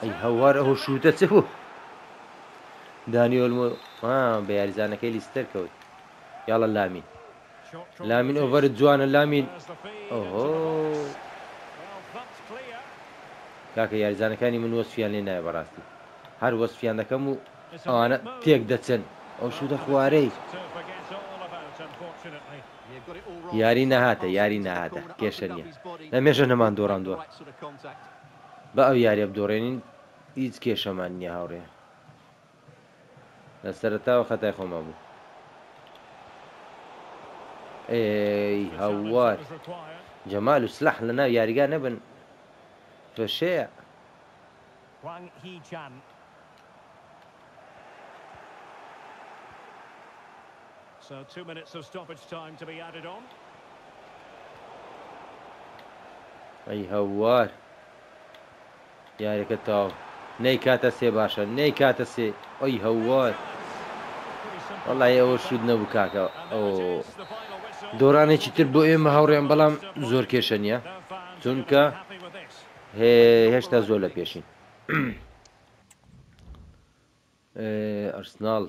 S1: ئەی هەوار ئەوە شوتە چ بوو دانیۆلمە بە یاریزانەکەی لیستەر کەوت یاڵە لامین لامین ئۆڤەرت جوانە لامین ئۆهۆ کاکە یاریزانەکانی من وەسفیان لێ نایە بەڕاستی هەر وەسفیان دەکەم و ئەوانە تێک دەچن ئەو شوودە خوارەی یاری نەهاتە یاری نەهاتە کێشە نییە ئەمێژە نەمان دۆڕاندووە بە ئەو یاریە بدۆڕێنین هیچ کێشەمان نییە هاوڕێ لە سەرەتاوە خەتای خۆمە بوو ئێی هەوار جەمال و سلاح لە ناو یاریگا نەبن فەشەیە
S3: So 2 minutes of stoppage time to be added on.
S1: ئەی هەوار یاریەکە تاو نەی کاتە سێ باشە نەی کاتە سێ ئەی هەوار وەڵای ئەوە شود نەبوو کاکە ئەو دۆڕانێکی تر بۆ ئێمە هاوڕێن بەڵام زۆر کێشە نییە چونکە هێشتا زۆر لە پێشین ئەرسناڵ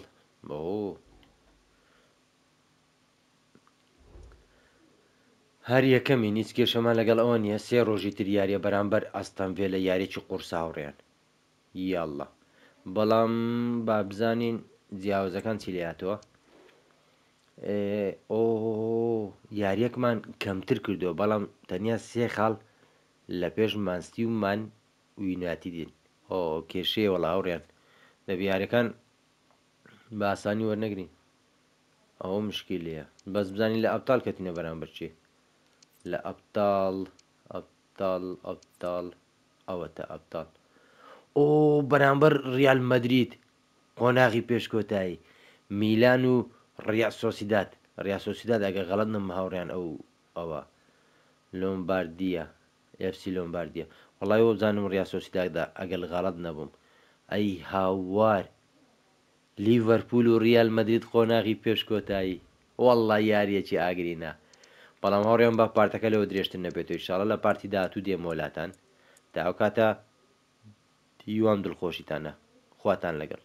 S1: بۆ هەر یەکەمی هیچ کێشەمان لەگەڵ ئەوە نییە سێ ڕۆژی تر یاریە بەرامبەر ئەستانڤێ لە یاریی قورساوڕێن یاڵڵا بەڵام با بزانین جیاوازەکان چی لێهاتەوە ئۆ یاریەکمان کەمتر کردووە بەڵام تەنیا سێ خاڵ لە پێش مانستی و مان ویناتی دین ئۆ کێشەیە وەڵا هاوڕێن دەبێ یاریەکان بە ئاسانی وەرنەگرین ئەوە مشکلەیە بەس بزانین لە ئەبتال کەتینە بەرامبەر چی لە ئەبتال ئەوەتە ئەبتال ئۆ بەرامبەر ڕیال مەدرید قۆناغی پێشکۆتایی میلان و ڕیاسۆسیداد ئەگە غەڵەت نم هاوڕیان ئەوە لۆمباردیە ئەفسی لۆمباردیە وەڵای وە بزانم ڕیاسۆسیدادا ئەگەل غەڵەت نەبووم ئەی هاوار لیڤەرپول و ڕیال مەدرید قۆناغی پێشکۆتایی وەڵڵا یاریەکی ئاگرینە بەڵام هاوڕێم بە پارتەکە لەوە درێژتر نەبێتەوە ئینشاڵڵا لە پارتی داهاتوو دێمە وڵاتان تا ئەو کاتە هیوام دڵخۆشیتانە خواتان لەگەڵ